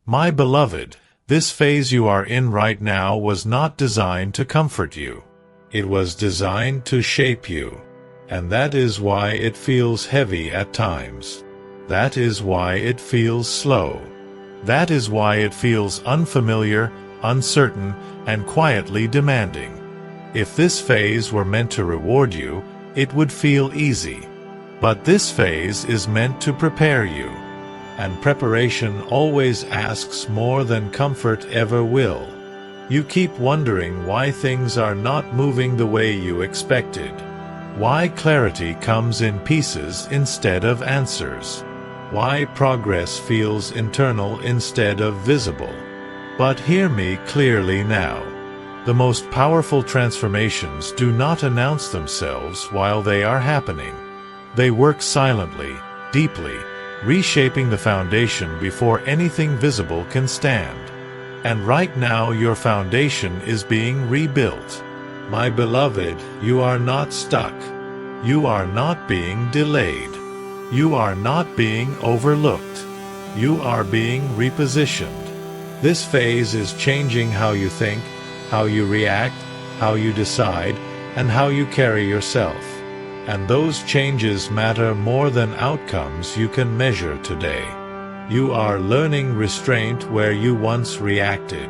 My beloved, this phase you are in right now was not designed to comfort you. It was designed to shape you. And that is why it feels heavy at times. That is why it feels slow. That is why it feels unfamiliar, uncertain, and quietly demanding. If this phase were meant to reward you, it would feel easy. But this phase is meant to prepare you. And preparation always asks more than comfort ever will. You keep wondering why things are not moving the way you expected. Why clarity comes in pieces instead of answers. Why progress feels internal instead of visible. But hear me clearly now. The most powerful transformations do not announce themselves while they are happening. They work silently, deeply, reshaping the foundation before anything visible can stand. And right now your foundation is being rebuilt. My beloved, you are not stuck. You are not being delayed. You are not being overlooked. You are being repositioned. This phase is changing how you think, how you react, how you decide, and how you carry yourself. And those changes matter more than outcomes you can measure today. You are learning restraint where you once reacted,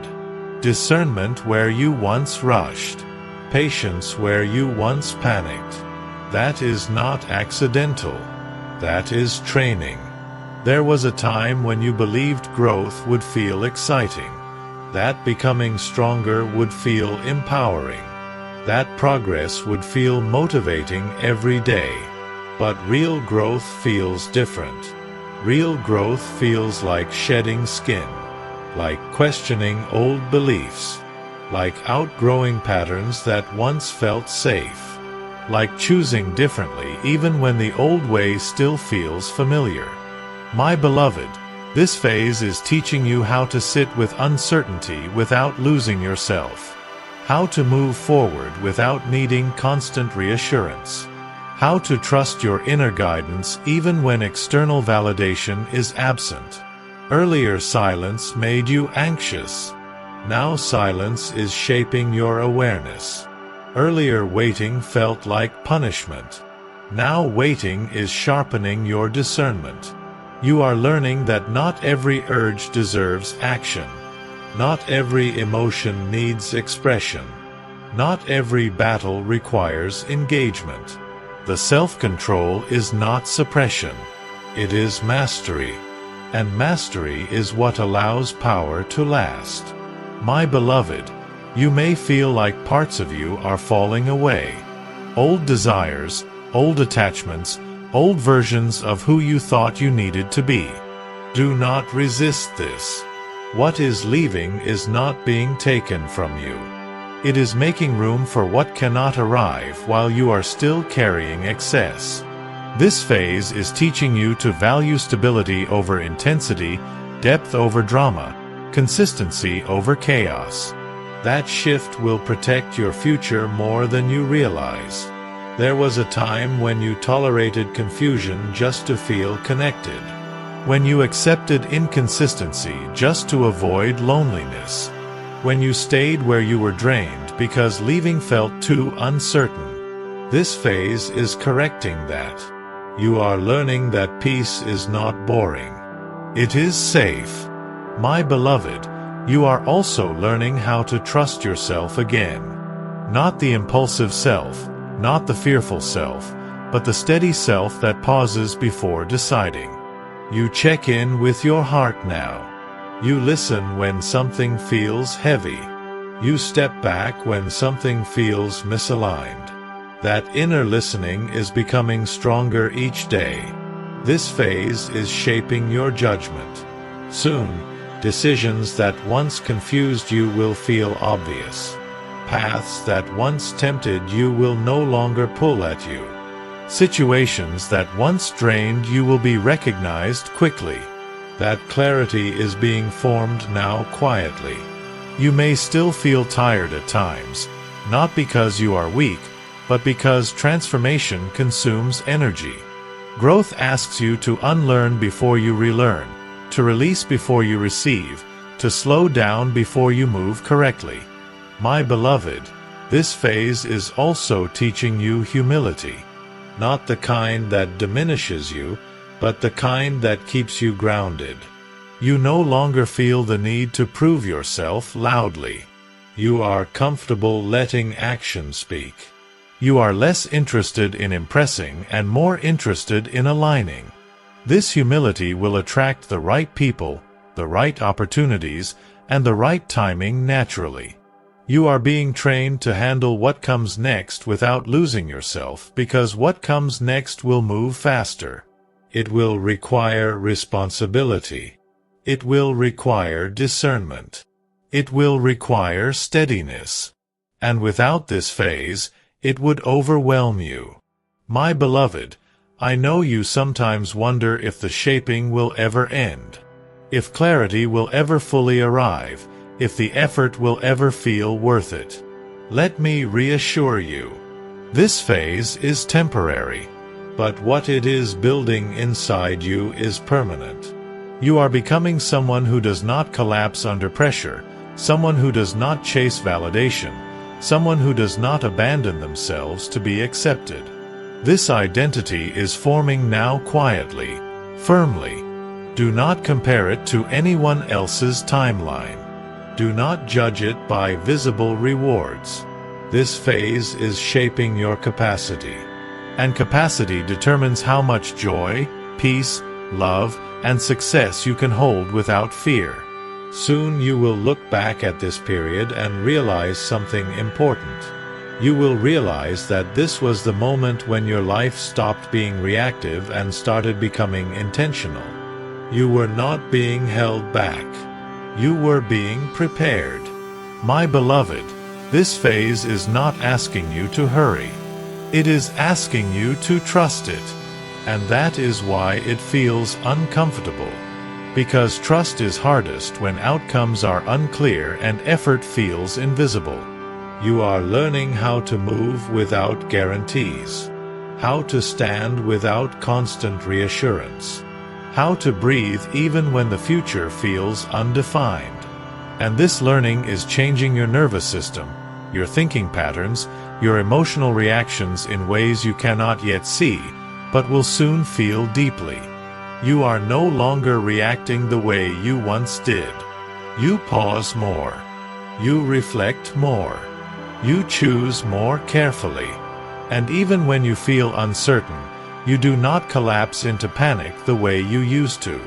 discernment where you once rushed, patience where you once panicked. That is not accidental. That is training. There was a time when you believed growth would feel exciting, that becoming stronger would feel empowering, that progress would feel motivating every day. But real growth feels different. Real growth feels like shedding skin, like questioning old beliefs, like outgrowing patterns that once felt safe, like choosing differently even when the old way still feels familiar. My beloved, this phase is teaching you how to sit with uncertainty without losing yourself, how to move forward without needing constant reassurance, how to trust your inner guidance even when external validation is absent. Earlier silence made you anxious. Now silence is shaping your awareness. Earlier waiting felt like punishment. Now waiting is sharpening your discernment. You are learning that not every urge deserves action. Not every emotion needs expression. Not every battle requires engagement. The self-control is not suppression. It is mastery. And mastery is what allows power to last. My beloved, you may feel like parts of you are falling away. Old desires, old attachments, old versions of who you thought you needed to be. Do not resist this. What is leaving is not being taken from you. It is making room for what cannot arrive while you are still carrying excess. This phase is teaching you to value stability over intensity, depth over drama, consistency over chaos. That shift will protect your future more than you realize. There was a time when you tolerated confusion just to feel connected. When you accepted inconsistency just to avoid loneliness. When you stayed where you were drained because leaving felt too uncertain. This phase is correcting that. You are learning that peace is not boring. It is safe. My beloved, you are also learning how to trust yourself again. Not the impulsive self, not the fearful self, but the steady self that pauses before deciding. You check in with your heart now. You listen when something feels heavy. You step back when something feels misaligned. That inner listening is becoming stronger each day. This phase is shaping your judgment. Soon, decisions that once confused you will feel obvious. Paths that once tempted you will no longer pull at you. Situations that once drained you will be recognized quickly. That clarity is being formed now quietly. You may still feel tired at times, not because you are weak, but because transformation consumes energy. Growth asks you to unlearn before you relearn, to release before you receive, to slow down before you move correctly. My beloved, this phase is also teaching you humility, not the kind that diminishes you, but the kind that keeps you grounded. You no longer feel the need to prove yourself loudly. You are comfortable letting action speak. You are less interested in impressing and more interested in aligning. This humility will attract the right people, the right opportunities, and the right timing naturally. You are being trained to handle what comes next without losing yourself, because what comes next will move faster. It will require responsibility. It will require discernment. It will require steadiness. And without this phase, it would overwhelm you. My beloved, I know you sometimes wonder if the shaping will ever end, if clarity will ever fully arrive, if the effort will ever feel worth it. Let me reassure you. This phase is temporary, but what it is building inside you is permanent. You are becoming someone who does not collapse under pressure, someone who does not chase validation, someone who does not abandon themselves to be accepted. This identity is forming now quietly, firmly. Do not compare it to anyone else's timeline. Do not judge it by visible rewards. This phase is shaping your capacity. And capacity determines how much joy, peace, love, and success you can hold without fear. Soon you will look back at this period and realize something important. You will realize that this was the moment when your life stopped being reactive and started becoming intentional. You were not being held back. You were being prepared. My beloved, this phase is not asking you to hurry. It is asking you to trust it. And that is why it feels uncomfortable. Because trust is hardest when outcomes are unclear and effort feels invisible. You are learning how to move without guarantees, how to stand without constant reassurance, how to breathe even when the future feels undefined. And this learning is changing your nervous system, your thinking patterns, your emotional reactions in ways you cannot yet see, but will soon feel deeply. You are no longer reacting the way you once did. You pause more. You reflect more. You choose more carefully. And even when you feel uncertain, you do not collapse into panic the way you used to.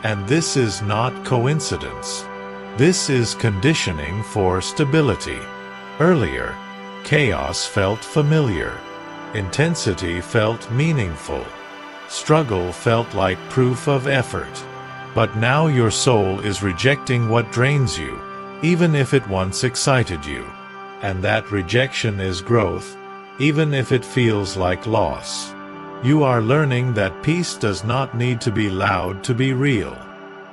And this is not coincidence. This is conditioning for stability. Earlier, chaos felt familiar. Intensity felt meaningful. Struggle felt like proof of effort. But now your soul is rejecting what drains you, even if it once excited you. And that rejection is growth, even if it feels like loss. You are learning that peace does not need to be loud to be real.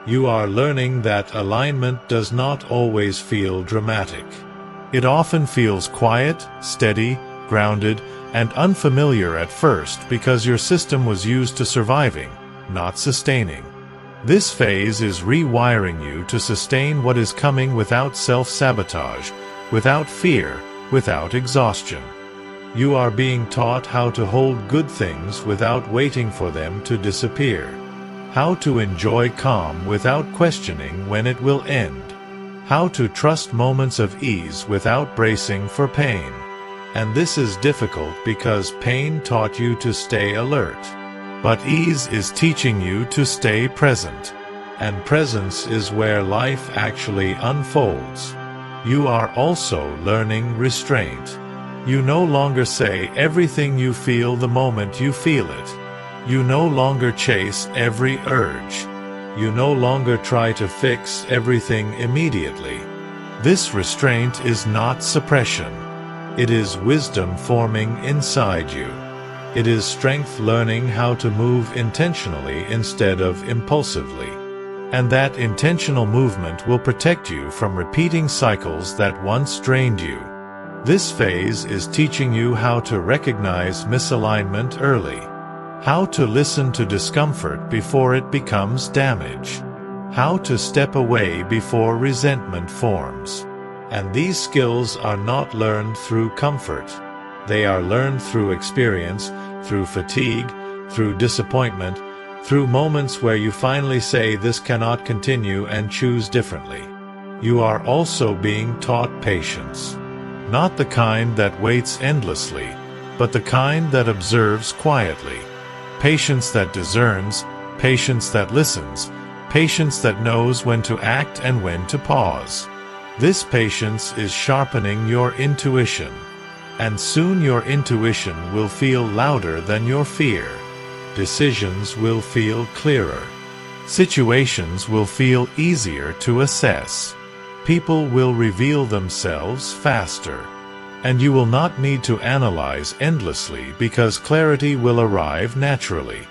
You are learning that alignment does not always feel dramatic. It often feels quiet, steady, grounded, and unfamiliar at first because your system was used to surviving, not sustaining. This phase is rewiring you to sustain what is coming without self-sabotage, without fear, without exhaustion. You are being taught how to hold good things without waiting for them to disappear, how to enjoy calm without questioning when it will end, how to trust moments of ease without bracing for pain. And this is difficult because pain taught you to stay alert. But ease is teaching you to stay present. And presence is where life actually unfolds. You are also learning restraint. You no longer say everything you feel the moment you feel it. You no longer chase every urge. You no longer try to fix everything immediately. This restraint is not suppression. It is wisdom forming inside you. It is strength learning how to move intentionally instead of impulsively. And that intentional movement will protect you from repeating cycles that once drained you. This phase is teaching you how to recognize misalignment early, how to listen to discomfort before it becomes damage, how to step away before resentment forms. And these skills are not learned through comfort. They are learned through experience, through fatigue, through disappointment, through moments where you finally say this cannot continue and choose differently. You are also being taught patience. Not the kind that waits endlessly, but the kind that observes quietly. Patience that discerns, patience that listens, patience that knows when to act and when to pause. This patience is sharpening your intuition, and soon your intuition will feel louder than your fear. Decisions will feel clearer. Situations will feel easier to assess. People will reveal themselves faster. And you will not need to analyze endlessly because clarity will arrive naturally.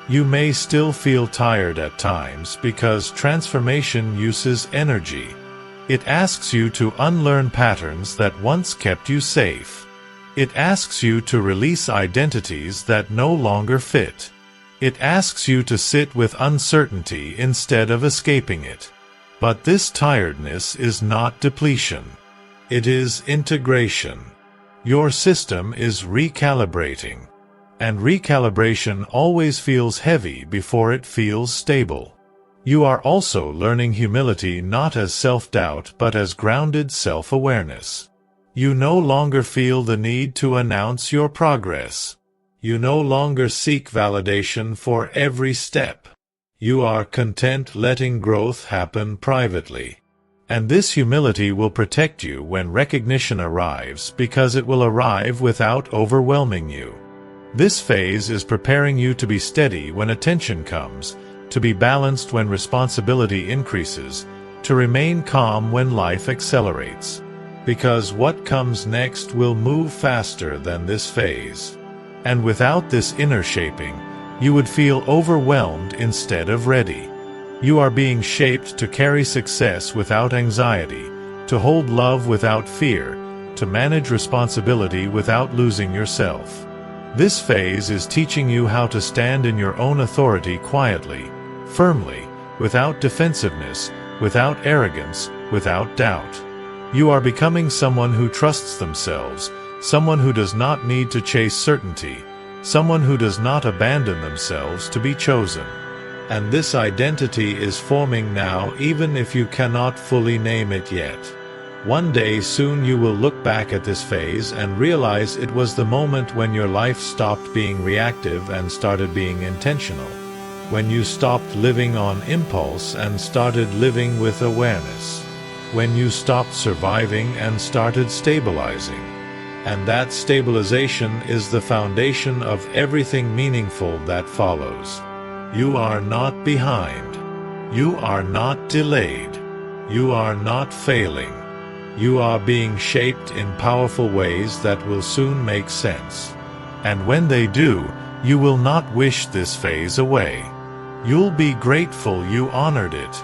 You may still feel tired at times because transformation uses energy. It asks you to unlearn patterns that once kept you safe. It asks you to release identities that no longer fit. It asks you to sit with uncertainty instead of escaping it. But this tiredness is not depletion. It is integration. Your system is recalibrating. And recalibration always feels heavy before it feels stable. You are also learning humility not as self-doubt but as grounded self-awareness. You no longer feel the need to announce your progress. You no longer seek validation for every step. You are content letting growth happen privately. And this humility will protect you when recognition arrives because it will arrive without overwhelming you. This phase is preparing you to be steady when attention comes, to be balanced when responsibility increases, to remain calm when life accelerates. Because what comes next will move faster than this phase. And without this inner shaping, you would feel overwhelmed instead of ready. You are being shaped to carry success without anxiety, to hold love without fear, to manage responsibility without losing yourself. This phase is teaching you how to stand in your own authority quietly, firmly, without defensiveness, without arrogance, without doubt. You are becoming someone who trusts themselves, someone who does not need to chase certainty, someone who does not abandon themselves to be chosen. And this identity is forming now even if you cannot fully name it yet. One day soon you will look back at this phase and realize it was the moment when your life stopped being reactive and started being intentional. When you stopped living on impulse and started living with awareness. When you stopped surviving and started stabilizing. And that stabilization is the foundation of everything meaningful that follows. You are not behind. You are not delayed. You are not failing. You are being shaped in powerful ways that will soon make sense. And when they do, you will not wish this phase away. You'll be grateful you honored it.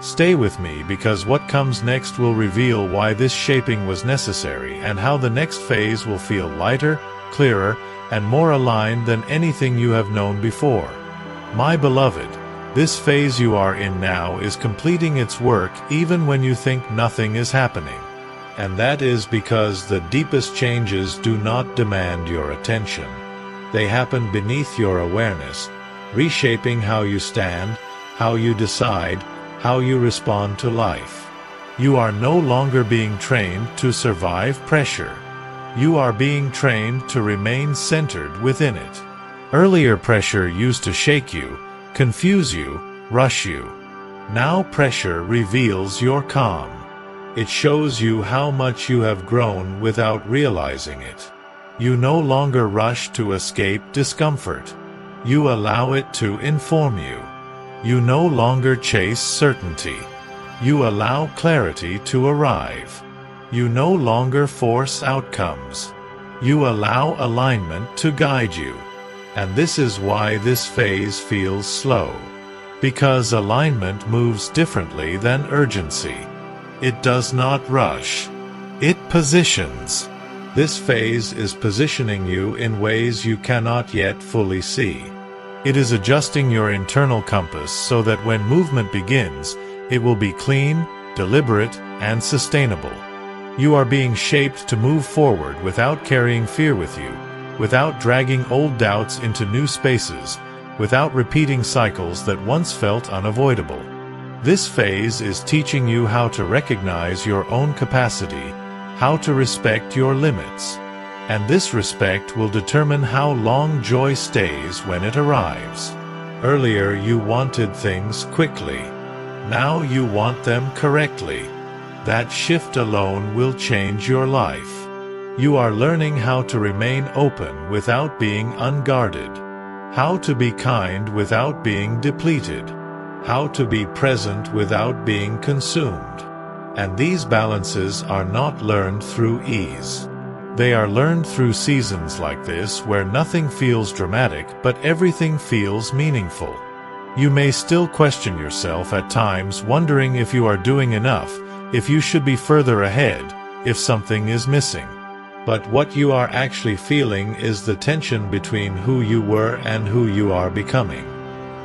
Stay with me because what comes next will reveal why this shaping was necessary and how the next phase will feel lighter, clearer, and more aligned than anything you have known before. My beloved, this phase you are in now is completing its work even when you think nothing is happening. And that is because the deepest changes do not demand your attention. They happen beneath your awareness, reshaping how you stand, how you decide, how you respond to life. You are no longer being trained to survive pressure. You are being trained to remain centered within it. Earlier pressure used to shake you, confuse you, rush you. Now pressure reveals your calm. It shows you how much you have grown without realizing it. You no longer rush to escape discomfort. You allow it to inform you. You no longer chase certainty. You allow clarity to arrive. You no longer force outcomes. You allow alignment to guide you. And this is why this phase feels slow. Because alignment moves differently than urgency. It does not rush. It positions. This phase is positioning you in ways you cannot yet fully see. It is adjusting your internal compass so that when movement begins, it will be clean, deliberate, and sustainable. You are being shaped to move forward without carrying fear with you, without dragging old doubts into new spaces, without repeating cycles that once felt unavoidable. This phase is teaching you how to recognize your own capacity, how to respect your limits. And this respect will determine how long joy stays when it arrives. Earlier you wanted things quickly. Now you want them correctly. That shift alone will change your life. You are learning how to remain open without being unguarded, how to be kind without being depleted, how to be present without being consumed. And these balances are not learned through ease. They are learned through seasons like this where nothing feels dramatic but everything feels meaningful. You may still question yourself at times, wondering if you are doing enough, if you should be further ahead, if something is missing. But what you are actually feeling is the tension between who you were and who you are becoming.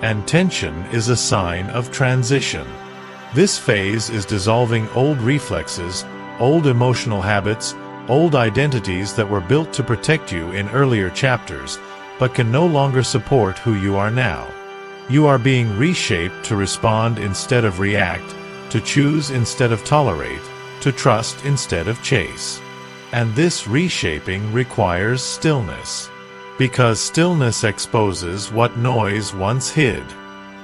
And tension is a sign of transition. This phase is dissolving old reflexes, old emotional habits, old identities that were built to protect you in earlier chapters, but can no longer support who you are now. You are being reshaped to respond instead of react, to choose instead of tolerate, to trust instead of chase. And this reshaping requires stillness. Because stillness exposes what noise once hid.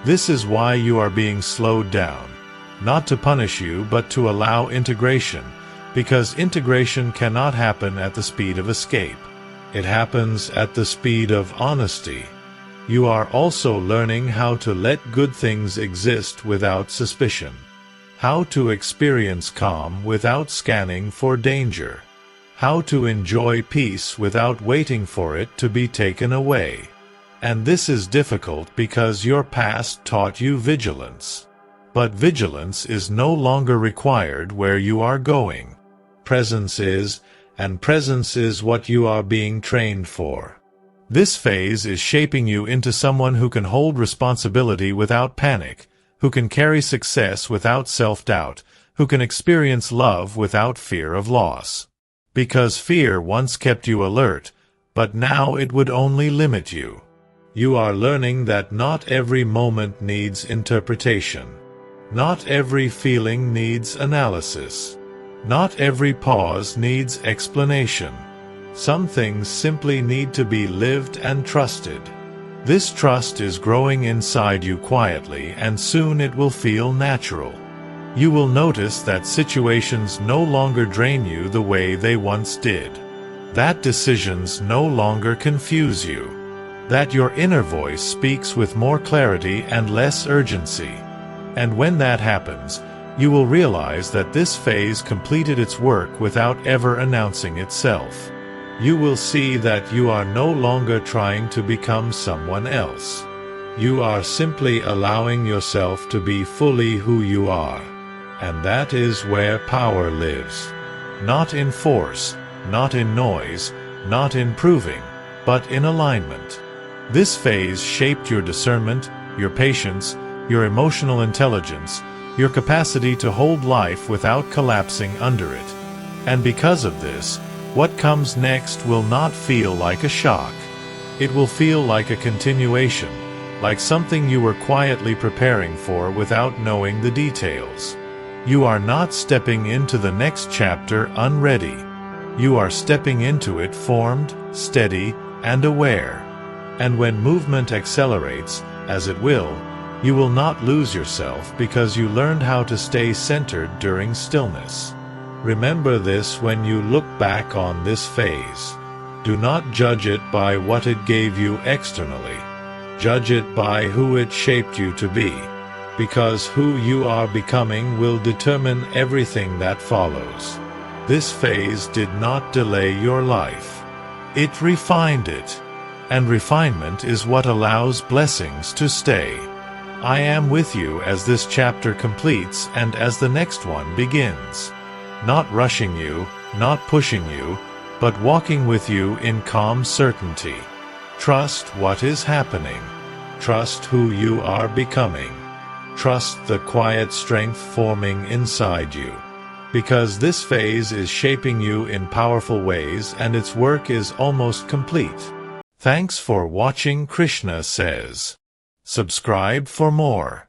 This is why you are being slowed down. Not to punish you, but to allow integration. Because integration cannot happen at the speed of escape. It happens at the speed of honesty. You are also learning how to let good things exist without suspicion. How to experience calm without scanning for danger. How to enjoy peace without waiting for it to be taken away. And this is difficult because your past taught you vigilance. But vigilance is no longer required where you are going. Presence is, and presence is what you are being trained for. This phase is shaping you into someone who can hold responsibility without panic, who can carry success without self-doubt, who can experience love without fear of loss. Because fear once kept you alert, but now it would only limit you. You are learning that not every moment needs interpretation. Not every feeling needs analysis. Not every pause needs explanation. Some things simply need to be lived and trusted. This trust is growing inside you quietly, and soon it will feel natural. You will notice that situations no longer drain you the way they once did. That decisions no longer confuse you. That your inner voice speaks with more clarity and less urgency. And when that happens, you will realize that this phase completed its work without ever announcing itself. You will see that you are no longer trying to become someone else. You are simply allowing yourself to be fully who you are. And that is where power lives. Not in force, not in noise, not in proving, but in alignment. This phase shaped your discernment, your patience, your emotional intelligence, your capacity to hold life without collapsing under it. And because of this, what comes next will not feel like a shock. It will feel like a continuation, like something you were quietly preparing for without knowing the details. You are not stepping into the next chapter unready. You are stepping into it formed, steady, and aware. And when movement accelerates, as it will, you will not lose yourself because you learned how to stay centered during stillness. Remember this when you look back on this phase. Do not judge it by what it gave you externally. Judge it by who it shaped you to be. Because who you are becoming will determine everything that follows. This phase did not delay your life. It refined it. And refinement is what allows blessings to stay. I am with you as this chapter completes and as the next one begins. Not rushing you, not pushing you, but walking with you in calm certainty. Trust what is happening. Trust who you are becoming. Trust the quiet strength forming inside you. Because this phase is shaping you in powerful ways and its work is almost complete. Thanks for watching Krishna Says. Subscribe for more.